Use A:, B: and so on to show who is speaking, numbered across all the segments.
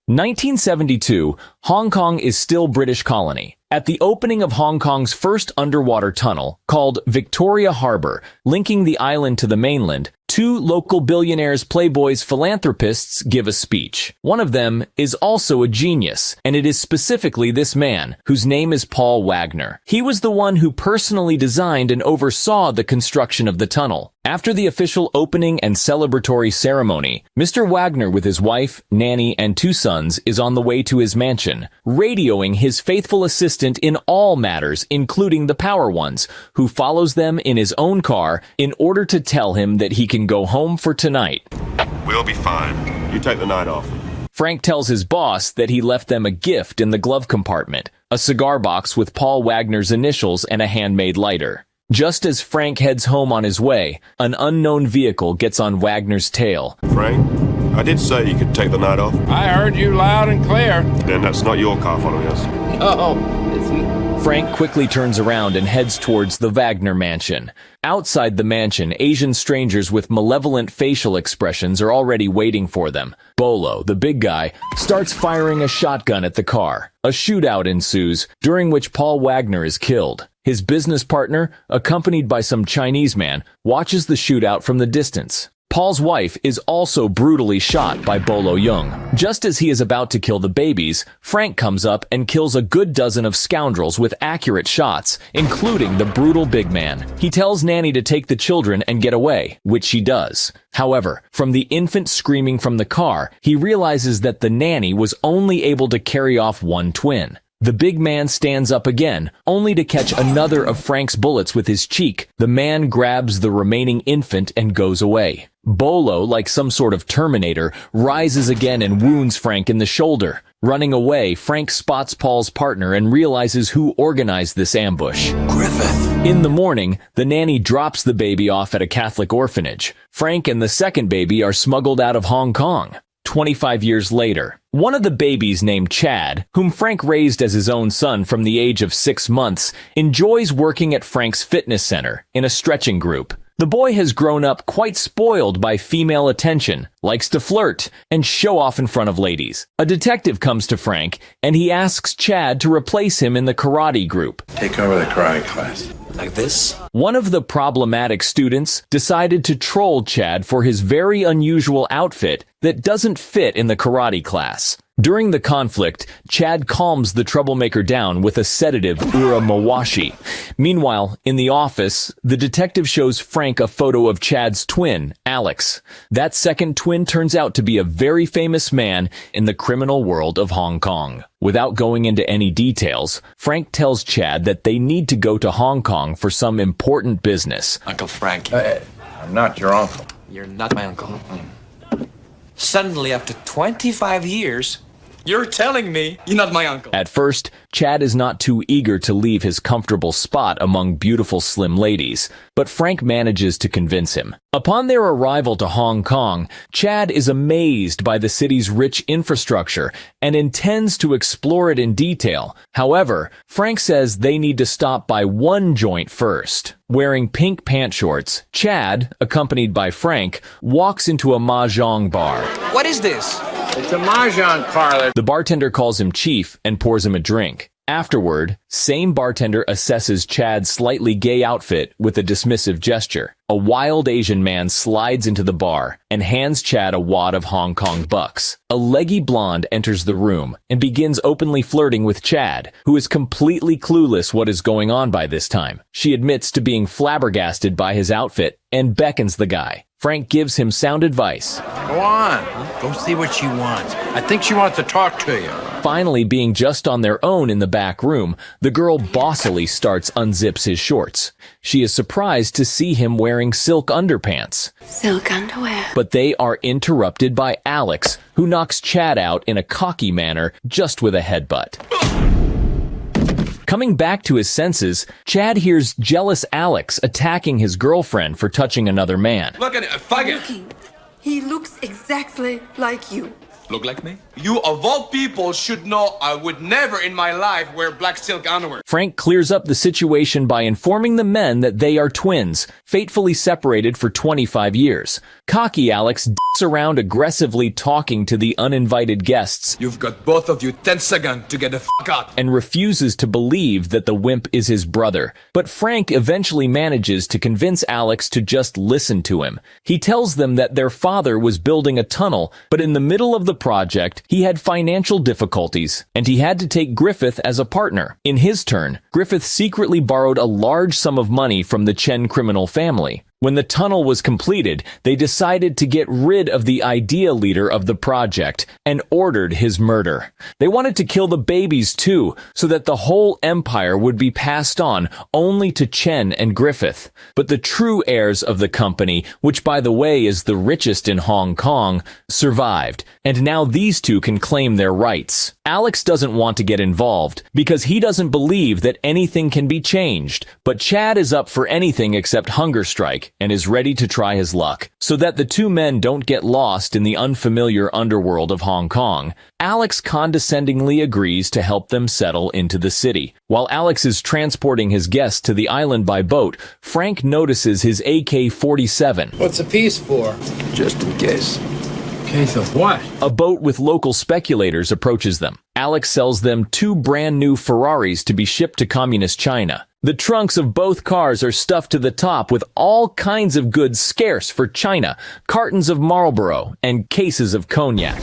A: 1972, Hong Kong is still British colony. At the opening of Hong Kong's first underwater tunnel, called Victoria Harbour, linking the island to the mainland, two local billionaires, playboys, philanthropists give a speech. One of them is also a genius, and it is specifically this man, whose name is Paul Wagner. He was the one who personally designed and oversaw the construction of the tunnel. After the official opening and celebratory ceremony, Mr. Wagner with his wife, nanny, and two sons is on the way to his mansion, radioing his faithful assistant in all matters, including the power ones, who follows them in his own car in order to tell him that he can go home for tonight.
B: We'll be fine. You take the night off.
A: Frank tells his boss that he left them a gift in the glove compartment, a cigar box with Paul Wagner's initials and a handmade lighter. Just as Frank heads home on his way, an unknown vehicle gets on Wagner's tail.
B: Frank, I did say you could take the night off.
C: I heard you loud and clear.
B: Then that's not your car following us.
C: Oh, isn't.
A: Frank quickly turns around and heads towards the Wagner mansion. Outside the mansion, Asian strangers with malevolent facial expressions are already waiting for them. Bolo, the big guy, starts firing a shotgun at the car. A shootout ensues, during which Paul Wagner is killed. His business partner, accompanied by some Chinese man, watches the shootout from the distance. Paul's wife is also brutally shot by Bolo Young. Just as he is about to kill the babies, Frank comes up and kills a good dozen of scoundrels with accurate shots, including the brutal big man. He tells Nanny to take the children and get away, which she does. However, from the infant screaming from the car, he realizes that the nanny was only able to carry off one twin. The big man stands up again, only to catch another of Frank's bullets with his cheek. The man grabs the remaining infant and goes away. Bolo, like some sort of Terminator, rises again and wounds Frank in the shoulder. Running away, Frank spots Paul's partner and realizes who organized this ambush.
D: Griffith.
A: In the morning, the nanny drops the baby off at a Catholic orphanage. Frank and the second baby are smuggled out of Hong Kong. 25 years later, one of the babies named Chad, whom Frank raised as his own son from the age of 6 months, enjoys working at Frank's fitness center in a stretching group. The boy has grown up quite spoiled by female attention, likes to flirt, and show off in front of ladies. A detective comes to Frank, and he asks Chad to replace him in the karate group.
D: Take over the karate class. Like this?
A: One of the problematic students decided to troll Chad for his very unusual outfit that doesn't fit in the karate class. During the conflict, Chad calms the troublemaker down with a sedative Uramawashi. Meanwhile, in the office, the detective shows Frank a photo of Chad's twin, Alex. That second twin turns out to be a very famous man in the criminal world of Hong Kong. Without going into any details, Frank tells Chad that they need to go to Hong Kong for some important business.
D: Uncle Frank. I'm not your uncle.
E: You're not my uncle. Suddenly, after 25 years, you're telling me you're not my uncle.
A: At first, Chad is not too eager to leave his comfortable spot among beautiful slim ladies, but Frank manages to convince him. Upon their arrival to Hong Kong, Chad is amazed by the city's rich infrastructure and intends to explore it in detail. However, Frank says they need to stop by one joint first. Wearing pink pant shorts, Chad, accompanied by Frank, walks into a mahjong bar.
E: What is this?
C: It's a mahjong parlor.
A: The bartender calls him chief and pours him a drink. Afterward, same bartender assesses Chad's slightly gay outfit with a dismissive gesture. A wild Asian man slides into the bar and hands Chad a wad of Hong Kong bucks. A leggy blonde enters the room and begins openly flirting with Chad, who is completely clueless what is going on by this time. She admits to being flabbergasted by his outfit and beckons the guy. Frank gives him sound advice.
D: Go on. Go see what she wants. I think she wants to talk to you.
A: Finally, being just on their own in the back room, the girl bossily starts unzips his shorts. She is surprised to see him wearing silk underpants.
F: Silk underwear.
A: But they are interrupted by Alex, who knocks Chad out in a cocky manner just with a headbutt. Coming back to his senses, Chad hears jealous Alex attacking his girlfriend for touching another man.
E: Look at it, faggot.
F: He looks exactly like you. look like me?
G: You, of all people, should know I would never in my life wear black silk underwear.
A: Frank clears up the situation by informing the men that they are twins, fatefully separated for 25 years. Cocky Alex dicks around aggressively talking to the uninvited guests.
F: You've got both of you 10 seconds to get the fuck out.
A: And refuses to believe that the wimp is his brother. But Frank eventually manages to convince Alex to just listen to him. He tells them that their father was building a tunnel, but in the middle of the project, he had financial difficulties, and he had to take Griffith as a partner. In his turn, Griffith secretly borrowed a large sum of money from the Chen criminal family. When the tunnel was completed, they decided to get rid of the idea leader of the project and ordered his murder. They wanted to kill the babies too, so that the whole empire would be passed on only to Chen and Griffith. But the true heirs of the company, which by the way is the richest in Hong Kong, survived, and now these two can claim their rights. Alex doesn't want to get involved because he doesn't believe that anything can be changed, but Chad is up for anything except hunger strike and is ready to try his luck. So that the two men don't get lost in the unfamiliar underworld of Hong Kong, Alex condescendingly agrees to help them settle into the city. While Alex is transporting his guests to the island by boat, Frank notices his AK-47.
C: What's a piece for?
F: Just in case.
C: Case of what?
A: A boat with local speculators approaches them. Alex sells them 2 brand new Ferraris to be shipped to communist China. The trunks of both cars are stuffed to the top with all kinds of goods scarce for China, cartons of Marlboro, and cases of cognac.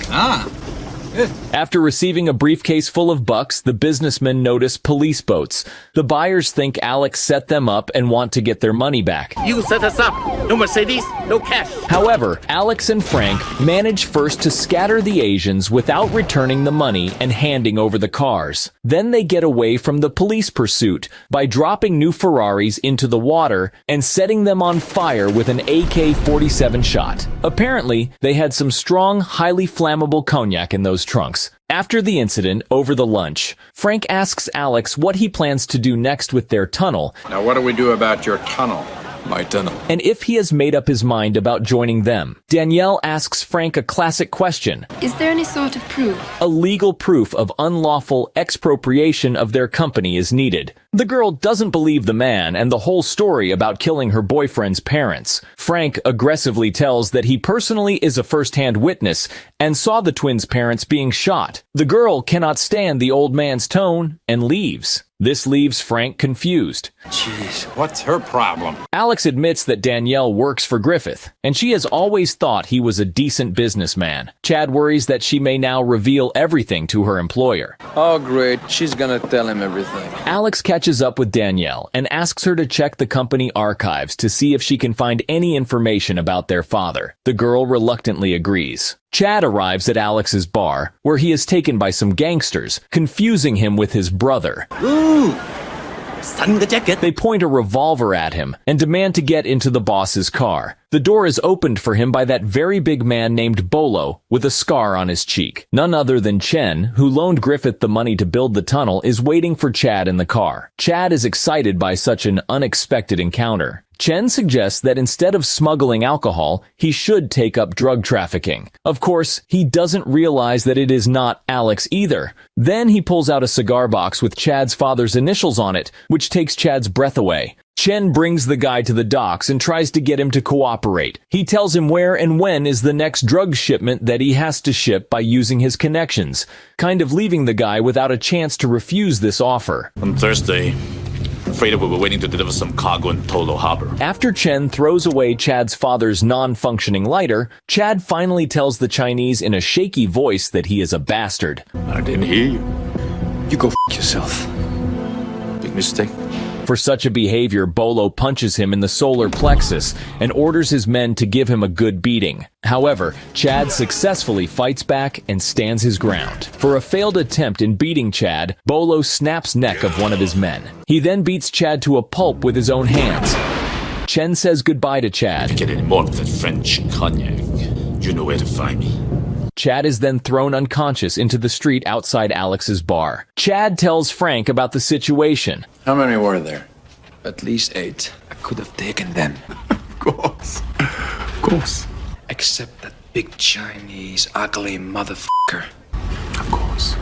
A: After receiving a briefcase full of bucks, the businessmen notice police boats. The buyers think Alex set them up and want to get their money back.
C: You set us up. No Mercedes, no cash.
A: However, Alex and Frank manage first to scatter the Asians without returning the money and handing over the cars. Then they get away from the police pursuit by dropping new Ferraris into the water and setting them on fire with an AK-47 shot. Apparently, they had some strong, highly flammable cognac in those trunks. After the incident, over the lunch, Frank asks Alex what he plans to do next with their tunnel.
C: Now what do we do about your tunnel?
F: My tunnel.
A: And if he has made up his mind about joining them. Danielle asks Frank a classic question.
H: Is there any sort of proof?
A: A legal proof of unlawful expropriation of their company is needed. The girl doesn't believe the man and the whole story about killing her boyfriend's parents. Frank aggressively tells that he personally is a first-hand witness and saw the twins' parents being shot. The girl cannot stand the old man's tone and leaves. This leaves Frank confused.
D: Jeez, what's her problem?
A: Alex admits that Danielle works for Griffith, and she has always thought he was a decent businessman. Chad worries that she may now reveal everything to her employer.
E: Oh, great. She's gonna tell him everything.
A: Alex catches up with Danielle and asks her to check the company archives to see if she can find any information about their father. The girl reluctantly agrees. Chad arrives at Alex's bar, where he is taken by some gangsters, confusing him with his brother. They point a revolver at him and demand to get into the boss's car. The door is opened for him by that very big man named Bolo, with a scar on his cheek. None other than Chen, who loaned Griffith the money to build the tunnel, is waiting for Chad in the car. Chad is excited by such an unexpected encounter. Chen suggests that instead of smuggling alcohol, he should take up drug trafficking. Of course, he doesn't realize that it is not Alex either. Then he pulls out a cigar box with Chad's father's initials on it, which takes Chad's breath away. Chen brings the guy to the docks and tries to get him to cooperate. He tells him where and when is the next drug shipment that he has to ship by using his connections, kind of leaving the guy without a chance to refuse this offer.
I: On Thursday, Freighter will be waiting to deliver some cargo in Tolo Harbor.
A: After Chen throws away Chad's father's non-functioning lighter, Chad finally tells the Chinese in a shaky voice that he is a bastard.
I: I didn't hear you.
E: You go f*** yourself.
I: Big mistake.
A: For such a behavior, Bolo punches him in the solar plexus and orders his men to give him a good beating. However, Chad successfully fights back and stands his ground. For a failed attempt in beating Chad, Bolo snaps neck of one of his men. He then beats Chad to a pulp with his own hands. Chen says goodbye to Chad.
I: If you get any more of that French cognac, you know where to find me.
A: Chad is then thrown unconscious into the street outside Alex's bar. Chad tells Frank about the situation.
D: How many were there?
E: At least 8. I could have taken them.
F: Of course. Of course.
E: Except that
F: big Chinese ugly motherfucker.
I: Of course.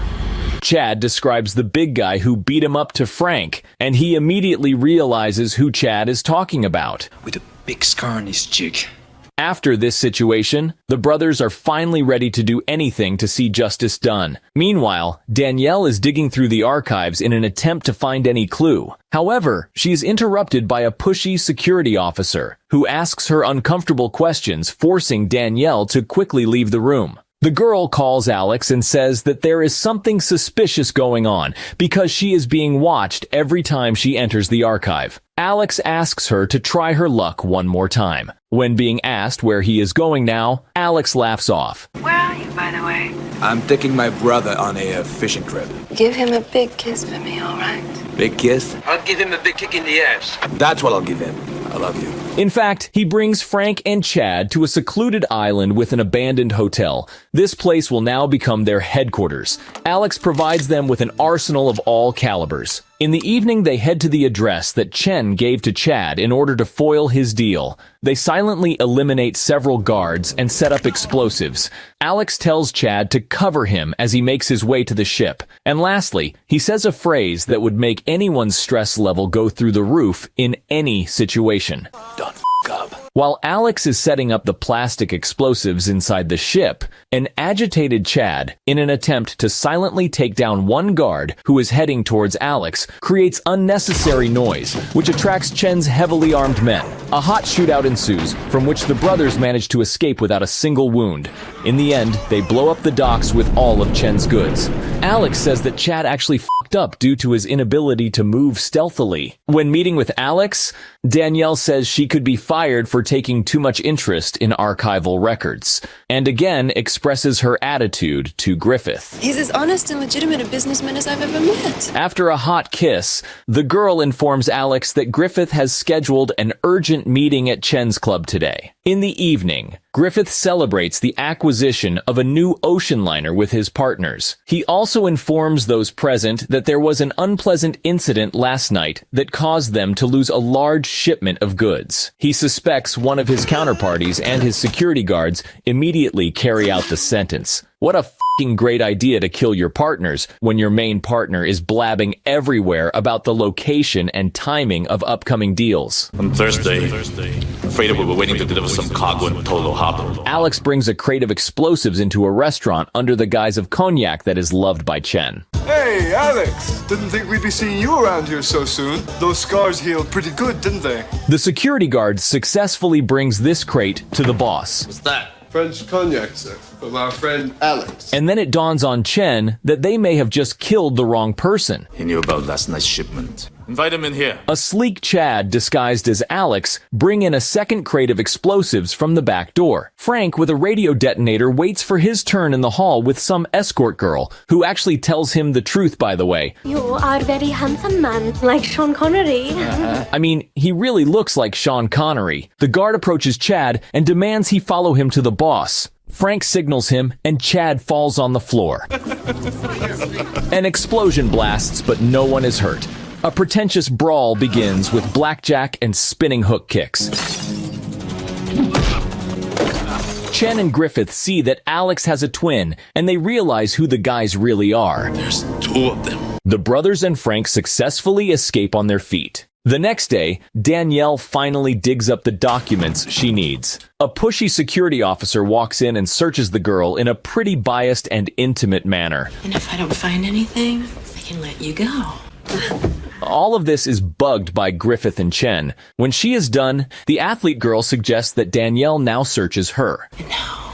A: Chad describes the big guy who beat him up to Frank, and he immediately realizes who Chad is talking about.
F: With a big scar on his cheek.
A: After this situation, the brothers are finally ready to do anything to see justice done. Meanwhile, Danielle is digging through the archives in an attempt to find any clue. However, she is interrupted by a pushy security officer who asks her uncomfortable questions, forcing Danielle to quickly leave the room. The girl calls Alex and says that there is something suspicious going on because she is being watched every time she enters the archive. Alex asks her to try her luck one more time. When being asked where he is going now, Alex laughs off.
H: Where are you, by the way?
F: I'm taking my brother on a fishing trip.
H: Give him a big kiss for me, all right?
F: Big kiss?
D: I'll give him a big kick in the ass.
F: That's what I'll give him. I love you.
A: In fact, he brings Frank and Chad to a secluded island with an abandoned hotel. This place will now become their headquarters. Alex provides them with an arsenal of all calibers. In the evening, they head to the address that Chen gave to Chad in order to foil his deal. They silently eliminate several guards and set up explosives. Alex tells Chad to cover him as he makes his way to the ship. And lastly, he says a phrase that would make anyone's stress level go through the roof in any situation.
F: Don't f*** up.
A: While Alex is setting up the plastic explosives inside the ship, an agitated Chad, in an attempt to silently take down one guard who is heading towards Alex, creates unnecessary noise, which attracts Chen's heavily armed men. A hot shootout ensues, from which the brothers manage to escape without a single wound. In the end, they blow up the docks with all of Chen's goods. Alex says that Chad actually f***ed up due to his inability to move stealthily. When meeting with Alex, Danielle says she could be fired for taking too much interest in archival records, and again expresses her attitude to Griffith.
H: He's as honest and legitimate a businessman as I've ever met.
A: After a hot kiss, the girl informs Alex that Griffith has scheduled an urgent meeting at Chen's club today. In the evening, Griffith celebrates the acquisition of a new ocean liner with his partners. He also informs those present that there was an unpleasant incident last night that caused them to lose a large shipment of goods. He suspects one of his counterparties and his security guards immediately carry out the sentence. What a f***ing great idea to kill your partners when your main partner is blabbing everywhere about the location and timing of upcoming deals.
I: On Thursday, freighter will be waiting to deliver some cargo in Tolo Harbor.
A: Alex brings a crate of explosives into a restaurant under the guise of cognac that is loved by Chen.
J: Hey, Alex! Didn't think we'd be seeing you around here so soon. Those scars healed pretty good, didn't they?
A: The security guard successfully brings this crate to the boss.
I: What's that?
J: French cognac, sir, from our friend Alex.
A: And then it dawns on Chen that they may have just killed the wrong person.
I: He knew about last night's shipment. Invite him in here.
A: A sleek Chad disguised as Alex bring in a second crate of explosives from the back door. Frank, with a radio detonator, waits for his turn in the hall with some escort girl, who actually tells him the truth, by the way.
K: You are very handsome man, like Sean Connery.
A: I mean, he really looks like Sean Connery. The guard approaches Chad and demands he follow him to the boss. Frank signals him, and Chad falls on the floor. An explosion blasts, but no one is hurt. A pretentious brawl begins with blackjack and spinning hook kicks. Chen and Griffith see that Alex has a twin, and they realize who the guys really are.
I: There's two of them.
A: The brothers and Frank successfully escape on their feet. The next day, Danielle finally digs up the documents she needs. A pushy security officer walks in and searches the girl in a pretty biased and intimate manner.
H: And if I don't find anything, I can let you go.
A: All of this is bugged by Griffith and Chen. When she is done, the athlete girl suggests that Danielle now searches her.
H: And now,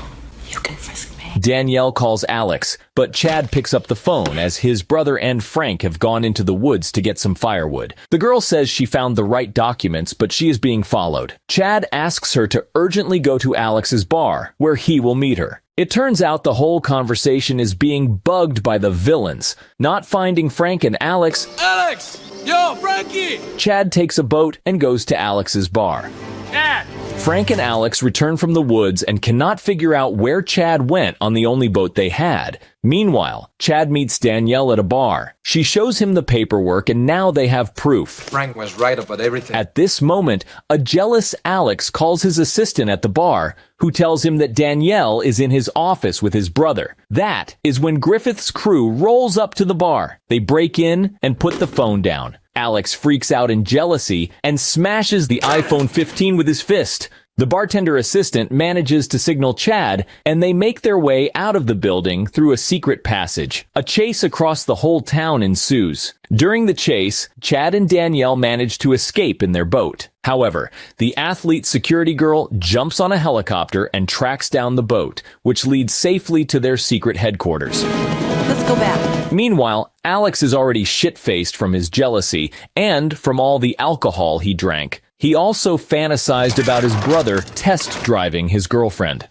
H: you can frisk me.
A: Danielle calls Alex, but Chad picks up the phone as his brother and Frank have gone into the woods to get some firewood. The girl says she found the right documents, but she is being followed. Chad asks her to urgently go to Alex's bar, where he will meet her. It turns out the whole conversation is being bugged by the villains. Not finding Frank and Alex,
G: Alex! Yo, Frankie!
A: Chad takes a boat and goes to Alex's bar.
G: Chad!
A: Frank and Alex return from the woods and cannot figure out where Chad went on the only boat they had. Meanwhile, Chad meets Danielle at a bar. She shows him the paperwork and now they have proof.
F: Frank was right about everything.
A: At this moment, a jealous Alex calls his assistant at the bar, who tells him that Danielle is in his office with his brother. That is when Griffith's crew rolls up to the bar. They break in and put the phone down. Alex freaks out in jealousy and smashes the iPhone 15 with his fist. The bartender assistant manages to signal Chad, and they make their way out of the building through a secret passage. A chase across the whole town ensues. During the chase, Chad and Danielle manage to escape in their boat. However, the athlete security girl jumps on a helicopter and tracks down the boat, which leads safely to their secret headquarters.
L: Let's go back.
A: Meanwhile, Alex is already shit-faced from his jealousy and from all the alcohol he drank. He also fantasized about his brother test driving his girlfriend.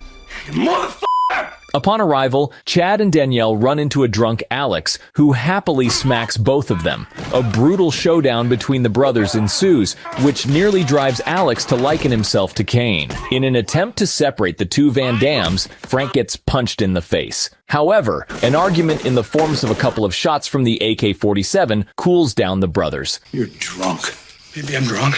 G: Motherfucker!
A: Upon arrival, Chad and Danielle run into a drunk Alex, who happily smacks both of them. A brutal showdown between the brothers ensues, which nearly drives Alex to liken himself to Cain. In an attempt to separate the two Van Dams, Frank gets punched in the face. However, an argument in the forms of a couple of shots from the AK-47 cools down the brothers.
G: You're drunk. Maybe I'm drunk.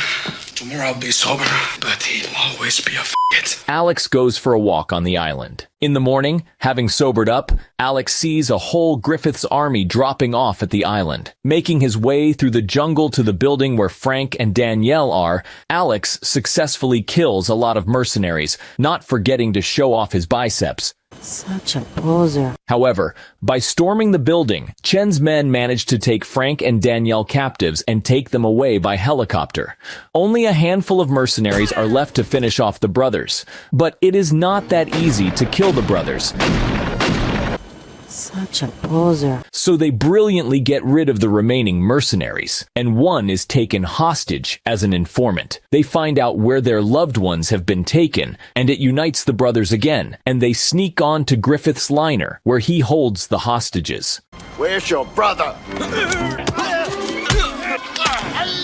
G: Tomorrow I'll be sober, but he'll always be a f***it.
A: Alex goes for a walk on the island. In the morning, having sobered up, Alex sees a whole Griffith's army dropping off at the island. Making his way through the jungle to the building where Frank and Danielle are, Alex successfully kills a lot of mercenaries, not forgetting to show off his biceps.
L: Such a poser.
A: However, by storming the building, Chen's men manage to take Frank and Danielle captives and take them away by helicopter. Only a handful of mercenaries are left to finish off the brothers, but it is not that easy to kill the brothers.
L: Such a poser.
A: So they brilliantly get rid of the remaining mercenaries, and one is taken hostage as an informant. They find out where their loved ones have been taken, and it unites the brothers again, and they sneak on to Griffith's liner, where he holds the hostages.
G: Where's your brother?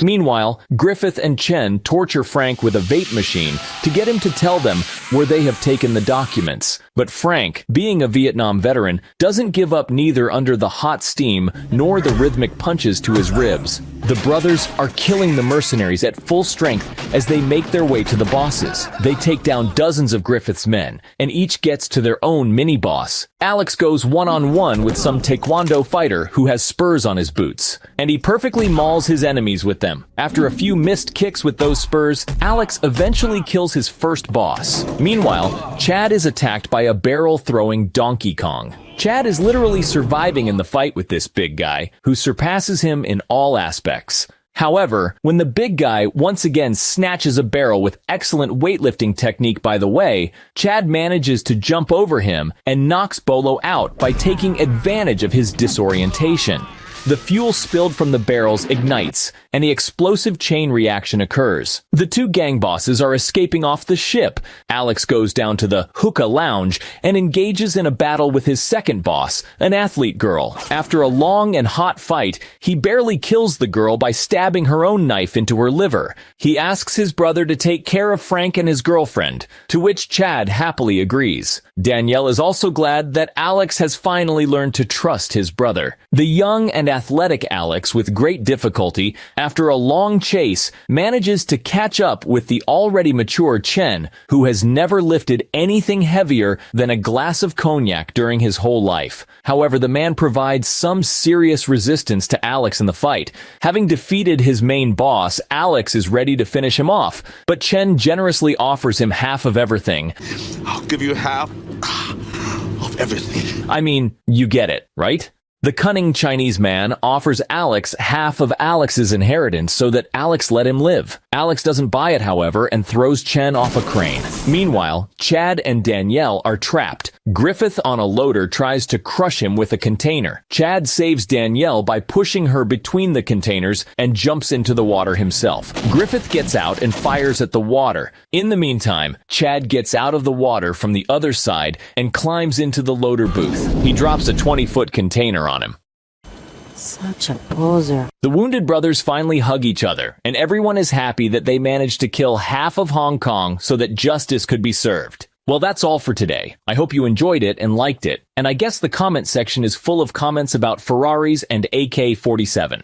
A: Meanwhile, Griffith and Chen torture Frank with a vape machine to get him to tell them where they have taken the documents. But Frank, being a Vietnam veteran, doesn't give up neither under the hot steam nor the rhythmic punches to his ribs. The brothers are killing the mercenaries at full strength as they make their way to the bosses. They take down dozens of Griffith's men, and each gets to their own mini-boss. Alex goes one-on-one with some taekwondo fighter who has spurs on his boots, and he perfectly mauls his enemies with them. After a few missed kicks with those spurs, Alex eventually kills his first boss. Meanwhile, Chad is attacked by a barrel-throwing Donkey Kong. Chad is literally surviving in the fight with this big guy, who surpasses him in all aspects. However, when the big guy once again snatches a barrel with excellent weightlifting technique by the way, Chad manages to jump over him and knocks Bolo out by taking advantage of his disorientation. The fuel spilled from the barrels ignites, and the explosive chain reaction occurs. The two gang bosses are escaping off the ship. Alex goes down to the hookah lounge and engages in a battle with his second boss, an athlete girl. After a long and hot fight, he barely kills the girl by stabbing her own knife into her liver. He asks his brother to take care of Frank and his girlfriend, to which Chad happily agrees. Danielle is also glad that Alex has finally learned to trust his brother. The young and athletic Alex, with great difficulty, after a long chase, manages to catch up with the already mature Chen, who has never lifted anything heavier than a glass of cognac during his whole life. However, the man provides some serious resistance to Alex in the fight. Having defeated his main boss, Alex is ready to finish him off, but Chen generously offers him half of everything.
B: I'll give you half of everything.
A: I mean, you get it, right? The cunning Chinese man offers Alex half of Alex's inheritance so that Alex let him live. Alex doesn't buy it, however, and throws Chen off a crane. Meanwhile, Chad and Danielle are trapped. Griffith on a loader tries to crush him with a container. Chad saves Danielle by pushing her between the containers and jumps into the water himself. Griffith gets out and fires at the water. In the meantime, Chad gets out of the water from the other side and climbs into the loader booth. He drops a 20-foot container on him.
L: Such a poser.
A: The wounded brothers finally hug each other, and everyone is happy that they managed to kill half of Hong Kong so that justice could be served. Well, that's all for today. I hope you enjoyed it and liked it, and I guess the comment section is full of comments about Ferraris and AK-47.